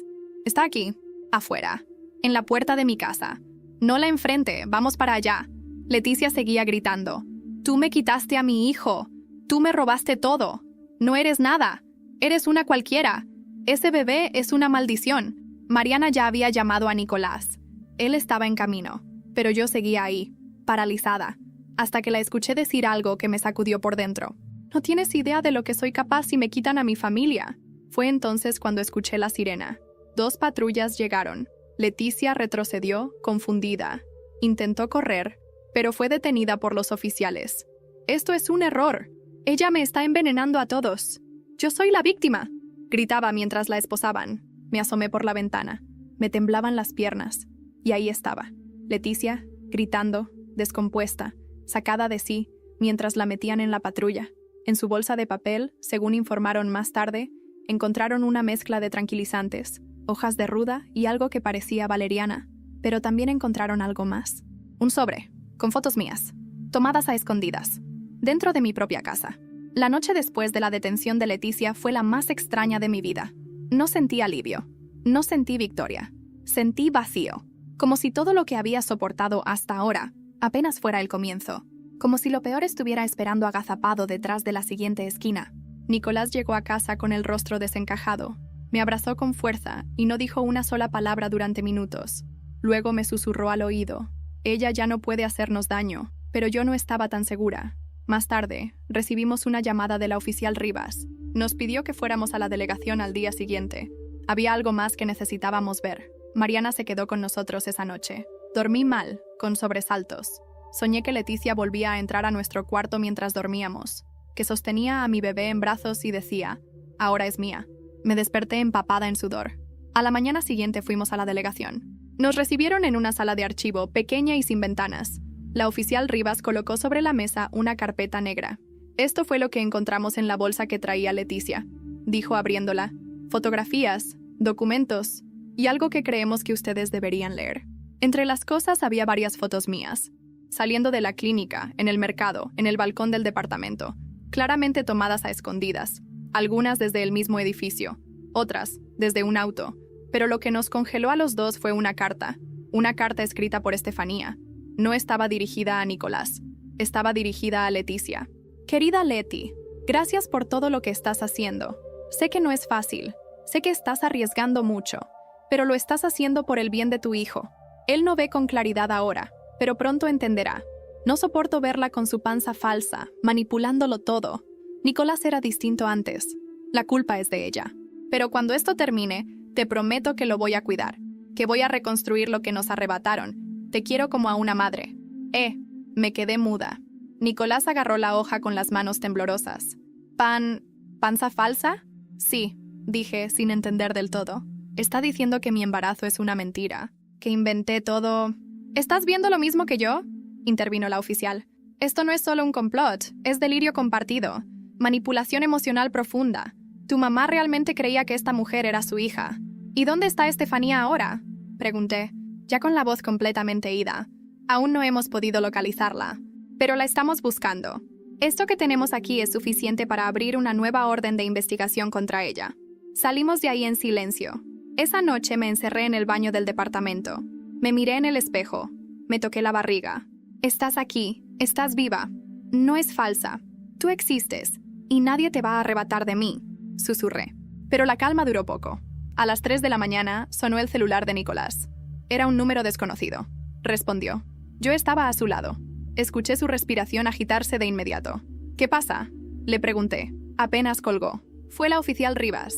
«Está aquí, afuera, en la puerta de mi casa. No la enfrente, vamos para allá». Leticia seguía gritando. «Tú me quitaste a mi hijo. Tú me robaste todo. No eres nada. Eres una cualquiera. Ese bebé es una maldición». Mariana ya había llamado a Nicolás. Él estaba en camino, pero yo seguía ahí, paralizada, hasta que la escuché decir algo que me sacudió por dentro. «No tienes idea de lo que soy capaz si me quitan a mi familia». Fue entonces cuando escuché la sirena. 2 patrullas llegaron. Leticia retrocedió, confundida. Intentó correr, pero fue detenida por los oficiales. «Esto es un error. Ella me está envenenando a todos. Yo soy la víctima», gritaba mientras la esposaban. Me asomé por la ventana. Me temblaban las piernas. Y ahí estaba, Leticia, gritando, descompuesta, sacada de sí, mientras la metían en la patrulla. En su bolsa de papel, según informaron más tarde, encontraron una mezcla de tranquilizantes, hojas de ruda y algo que parecía valeriana, pero también encontraron algo más. Un sobre, con fotos mías, tomadas a escondidas, dentro de mi propia casa. La noche después de la detención de Leticia fue la más extraña de mi vida. No sentí alivio, no sentí victoria, sentí vacío, como si todo lo que había soportado hasta ahora apenas fuera el comienzo, como si lo peor estuviera esperando agazapado detrás de la siguiente esquina. Nicolás llegó a casa con el rostro desencajado. Me abrazó con fuerza y no dijo una sola palabra durante minutos. Luego me susurró al oído. Ella ya no puede hacernos daño, pero yo no estaba tan segura. Más tarde, recibimos una llamada de la oficial Rivas. Nos pidió que fuéramos a la delegación al día siguiente. Había algo más que necesitábamos ver. Mariana se quedó con nosotros esa noche. Dormí mal, con sobresaltos. Soñé que Leticia volvía a entrar a nuestro cuarto mientras dormíamos, que sostenía a mi bebé en brazos y decía, «Ahora es mía». Me desperté empapada en sudor. A la mañana siguiente fuimos a la delegación. Nos recibieron en una sala de archivo, pequeña y sin ventanas. La oficial Rivas colocó sobre la mesa una carpeta negra. «Esto fue lo que encontramos en la bolsa que traía Leticia», dijo abriéndola. «Fotografías, documentos y algo que creemos que ustedes deberían leer». Entre las cosas había varias fotos mías, saliendo de la clínica, en el mercado, en el balcón del departamento, claramente tomadas a escondidas, algunas desde el mismo edificio, otras desde un auto, pero lo que nos congeló a los dos fue una carta escrita por Estefanía. No estaba dirigida a Nicolás, estaba dirigida a Leticia. «Querida Leti, gracias por todo lo que estás haciendo. Sé que no es fácil, sé que estás arriesgando mucho, pero lo estás haciendo por el bien de tu hijo. Él no ve con claridad ahora, pero pronto entenderá. No soporto verla con su panza falsa, manipulándolo todo. Nicolás era distinto antes. La culpa es de ella. Pero cuando esto termine, te prometo que lo voy a cuidar, que voy a reconstruir lo que nos arrebataron. Te quiero como a una madre». Me quedé muda. Nicolás agarró la hoja con las manos temblorosas. ¿Panza falsa? Sí, dije, sin entender del todo. Está diciendo que mi embarazo es una mentira, que inventé todo. ¿Estás viendo lo mismo que yo?, intervino la oficial. Esto no es solo un complot, es delirio compartido, manipulación emocional profunda. Tu mamá realmente creía que esta mujer era su hija. ¿Y dónde está Estefanía ahora?, pregunté, ya con la voz completamente ida. Aún no hemos podido localizarla, pero la estamos buscando. Esto que tenemos aquí es suficiente para abrir una nueva orden de investigación contra ella. Salimos de ahí en silencio. Esa noche me encerré en el baño del departamento. Me miré en el espejo. Me toqué la barriga. Estás aquí. Estás viva. No es falsa. Tú existes. Y nadie te va a arrebatar de mí, susurré. Pero la calma duró poco. A las 3 de la mañana sonó el celular de Nicolás. Era un número desconocido. Respondió. Yo estaba a su lado. Escuché su respiración agitarse de inmediato. ¿Qué pasa?, le pregunté. Apenas colgó. Fue la oficial Rivas.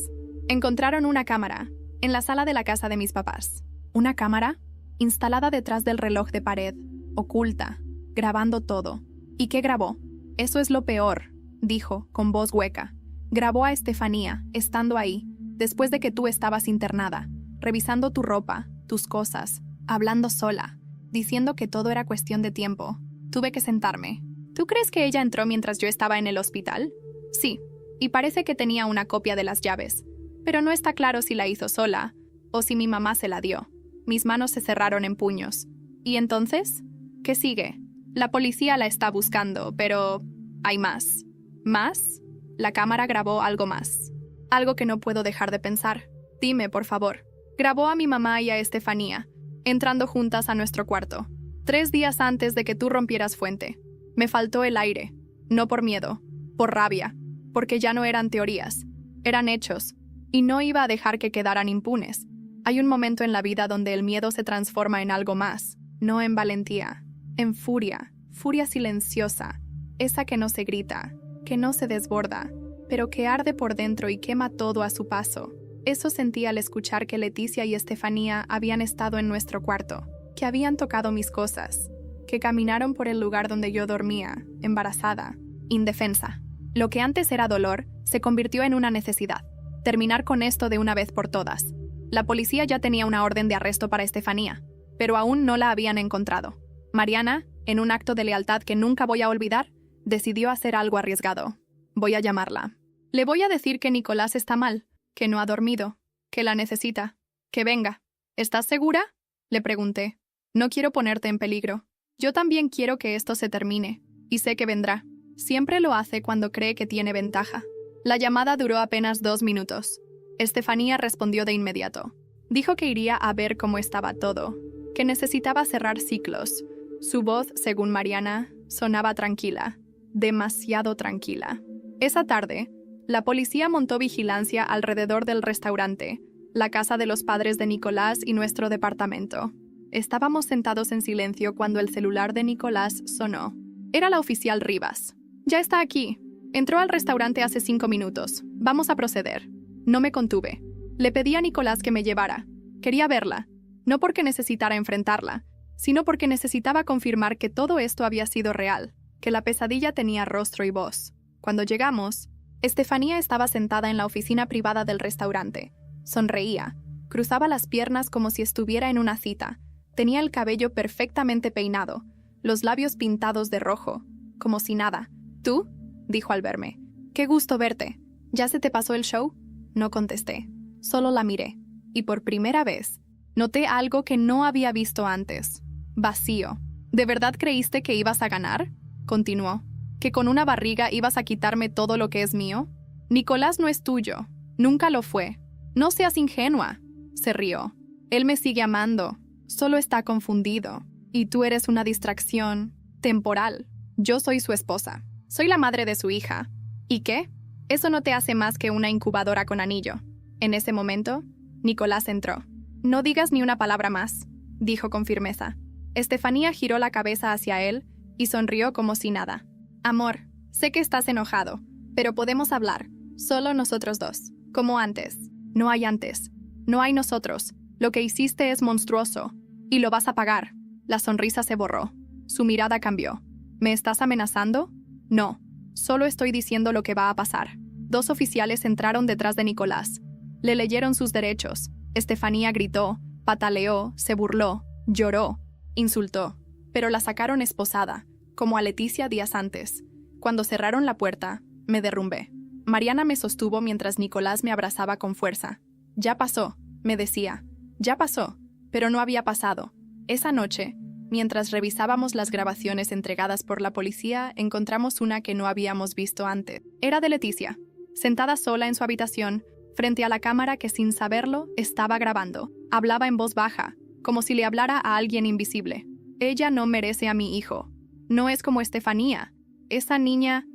Encontraron una cámara en la sala de la casa de mis papás. ¿Una cámara? Instalada detrás del reloj de pared, oculta, grabando todo. ¿Y qué grabó? Eso es lo peor, dijo, con voz hueca. Grabó a Estefanía, estando ahí, después de que tú estabas internada, revisando tu ropa, tus cosas, hablando sola, diciendo que todo era cuestión de tiempo. Tuve que sentarme. ¿Tú crees que ella entró mientras yo estaba en el hospital? Sí, y parece que tenía una copia de las llaves, pero no está claro si la hizo sola o si mi mamá se la dio. Mis manos se cerraron en puños. ¿Y entonces? ¿Qué sigue? La policía la está buscando, pero hay más. ¿Más? La cámara grabó algo más. Algo que no puedo dejar de pensar. Dime, por favor. Grabó a mi mamá y a Estefanía, entrando juntas a nuestro cuarto, 3 días antes de que tú rompieras fuente. Me faltó el aire. No por miedo, por rabia, porque ya no eran teorías, eran hechos, y no iba a dejar que quedaran impunes. Hay un momento en la vida donde el miedo se transforma en algo más, no en valentía, en furia, furia silenciosa, esa que no se grita, que no se desborda, pero que arde por dentro y quema todo a su paso. Eso sentí al escuchar que Leticia y Estefanía habían estado en nuestro cuarto, que habían tocado mis cosas, que caminaron por el lugar donde yo dormía, embarazada, indefensa. Lo que antes era dolor se convirtió en una necesidad. Terminar con esto de una vez por todas. La policía ya tenía una orden de arresto para Estefanía, pero aún no la habían encontrado. Mariana, en un acto de lealtad que nunca voy a olvidar, decidió hacer algo arriesgado. Voy a llamarla. Le voy a decir que Nicolás está mal, que no ha dormido, que la necesita, que venga. ¿Estás segura?, le pregunté. No quiero ponerte en peligro. Yo también quiero que esto se termine, y sé que vendrá. Siempre lo hace cuando cree que tiene ventaja. La llamada duró apenas 2 minutos. Estefanía respondió de inmediato. Dijo que iría a ver cómo estaba todo, que necesitaba cerrar ciclos. Su voz, según Mariana, sonaba tranquila, demasiado tranquila. Esa tarde, la policía montó vigilancia alrededor del restaurante, la casa de los padres de Nicolás y nuestro departamento. Estábamos sentados en silencio cuando el celular de Nicolás sonó. Era la oficial Rivas. «Ya está aquí. Entró al restaurante hace 5 minutos. Vamos a proceder». No me contuve. Le pedí a Nicolás que me llevara. Quería verla, no porque necesitara enfrentarla, sino porque necesitaba confirmar que todo esto había sido real, que la pesadilla tenía rostro y voz. Cuando llegamos, Estefanía estaba sentada en la oficina privada del restaurante. Sonreía, cruzaba las piernas como si estuviera en una cita. Tenía el cabello perfectamente peinado, los labios pintados de rojo, como si nada. «¿Tú?», dijo al verme. «Qué gusto verte. ¿Ya se te pasó el show?». No contesté, solo la miré, y por primera vez noté algo que no había visto antes. Vacío. «¿De verdad creíste que ibas a ganar?», continuó. «¿Que con una barriga ibas a quitarme todo lo que es mío? Nicolás no es tuyo. Nunca lo fue. No seas ingenua», se rió. «Él me sigue amando. Solo está confundido. Y tú eres una distracción temporal. Yo soy su esposa. Soy la madre de su hija. ¿Y qué? Eso no te hace más que una incubadora con anillo». En ese momento, Nicolás entró. «No digas ni una palabra más», dijo con firmeza. Estefanía giró la cabeza hacia él y sonrió como si nada. «Amor, sé que estás enojado, pero podemos hablar, solo nosotros dos, como antes». «No hay antes. No hay nosotros. Lo que hiciste es monstruoso. Y lo vas a pagar». La sonrisa se borró. Su mirada cambió. «¿Me estás amenazando?». «No. Solo estoy diciendo lo que va a pasar». 2 oficiales entraron detrás de Nicolás. Le leyeron sus derechos. Estefanía gritó, pataleó, se burló, lloró, insultó. Pero la sacaron esposada, como a Leticia días antes. Cuando cerraron la puerta, me derrumbé. Mariana me sostuvo mientras Nicolás me abrazaba con fuerza. «Ya pasó», me decía. «Ya pasó». Pero no había pasado. Esa noche, mientras revisábamos las grabaciones entregadas por la policía, encontramos una que no habíamos visto antes. Era de Leticia, sentada sola en su habitación, frente a la cámara que sin saberlo estaba grabando. Hablaba en voz baja, como si le hablara a alguien invisible. «Ella no merece a mi hijo. No es como Estefanía. Esa niña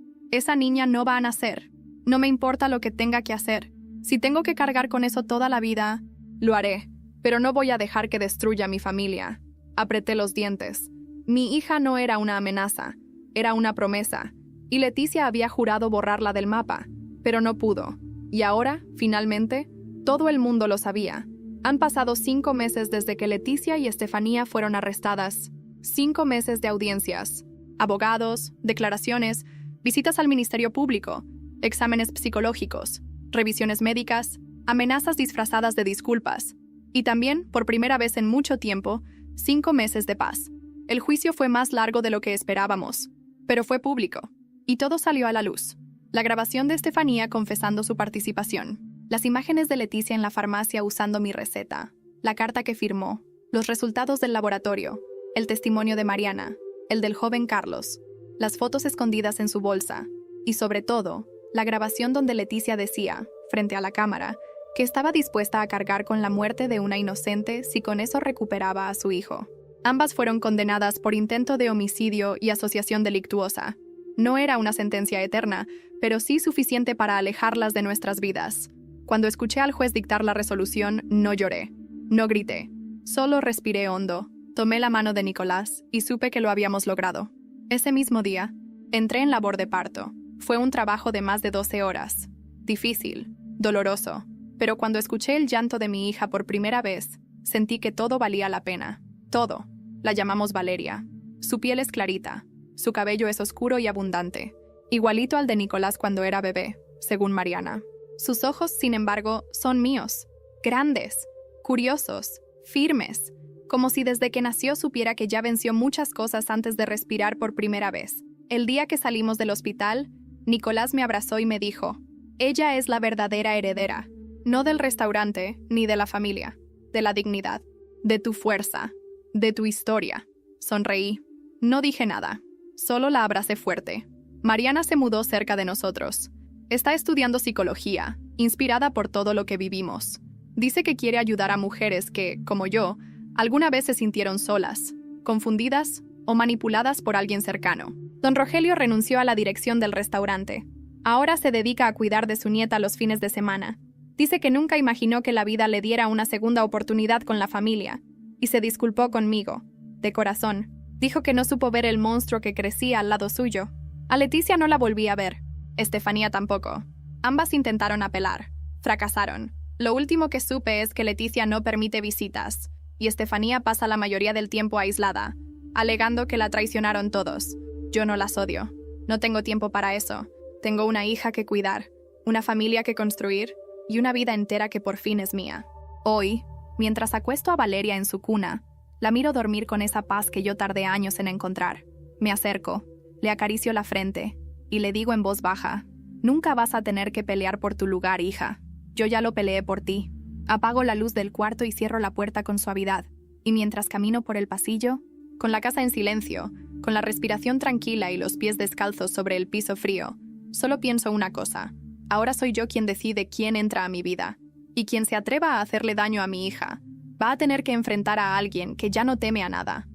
no va a nacer. No me importa lo que tenga que hacer. Si tengo que cargar con eso toda la vida, lo haré. Pero no voy a dejar que destruya mi familia». Apreté los dientes. Mi hija no era una amenaza, era una promesa, y Leticia había jurado borrarla del mapa, pero no pudo. Y ahora, finalmente, todo el mundo lo sabía. Han pasado 5 meses desde que Leticia y Estefanía fueron arrestadas. 5 meses de audiencias, abogados, declaraciones, visitas al Ministerio Público, exámenes psicológicos, revisiones médicas, amenazas disfrazadas de disculpas. Y también, por primera vez en mucho tiempo, 5 meses de paz. El juicio fue más largo de lo que esperábamos, pero fue público, y todo salió a la luz. La grabación de Estefanía confesando su participación, las imágenes de Leticia en la farmacia usando mi receta, la carta que firmó, los resultados del laboratorio, el testimonio de Mariana, el del joven Carlos, las fotos escondidas en su bolsa, y sobre todo, la grabación donde Leticia decía, frente a la cámara, que estaba dispuesta a cargar con la muerte de una inocente si con eso recuperaba a su hijo. Ambas fueron condenadas por intento de homicidio y asociación delictuosa. No era una sentencia eterna, pero sí suficiente para alejarlas de nuestras vidas. Cuando escuché al juez dictar la resolución, no lloré, no grité, solo respiré hondo, tomé la mano de Nicolás y supe que lo habíamos logrado. Ese mismo día, entré en labor de parto. Fue un trabajo de más de 12 horas. Difícil, doloroso, pero cuando escuché el llanto de mi hija por primera vez, sentí que todo valía la pena. Todo. La llamamos Valeria. Su piel es clarita, su cabello es oscuro y abundante, igualito al de Nicolás cuando era bebé, según Mariana. Sus ojos, sin embargo, son míos, grandes, curiosos, firmes, como si desde que nació supiera que ya venció muchas cosas antes de respirar por primera vez. El día que salimos del hospital, Nicolás me abrazó y me dijo, ella es la verdadera heredera, no del restaurante ni de la familia, de la dignidad, de tu fuerza, de tu historia. Sonreí. No dije nada, solo la abracé fuerte. Mariana se mudó cerca de nosotros. Está estudiando psicología, inspirada por todo lo que vivimos. Dice que quiere ayudar a mujeres que, como yo, alguna vez se sintieron solas, confundidas o manipuladas por alguien cercano. Don Rogelio renunció a la dirección del restaurante. Ahora se dedica a cuidar de su nieta los fines de semana. Dice que nunca imaginó que la vida le diera una segunda oportunidad con la familia, y se disculpó conmigo, de corazón. Dijo que no supo ver el monstruo que crecía al lado suyo. A Leticia no la volví a ver. Estefanía tampoco. Ambas intentaron apelar. Fracasaron. Lo último que supe es que Leticia no permite visitas, y Estefanía pasa la mayoría del tiempo aislada, alegando que la traicionaron todos. Yo no las odio. No tengo tiempo para eso. Tengo una hija que cuidar, una familia que construir y una vida entera que por fin es mía. Hoy, mientras acuesto a Valeria en su cuna, la miro dormir con esa paz que yo tardé años en encontrar. Me acerco, le acaricio la frente y le digo en voz baja, nunca vas a tener que pelear por tu lugar, hija. Yo ya lo peleé por ti. Apago la luz del cuarto y cierro la puerta con suavidad, y mientras camino por el pasillo, con la casa en silencio, con la respiración tranquila y los pies descalzos sobre el piso frío, solo pienso una cosa. Ahora soy yo quien decide quién entra a mi vida, y quien se atreva a hacerle daño a mi hija, va a tener que enfrentar a alguien que ya no teme a nada.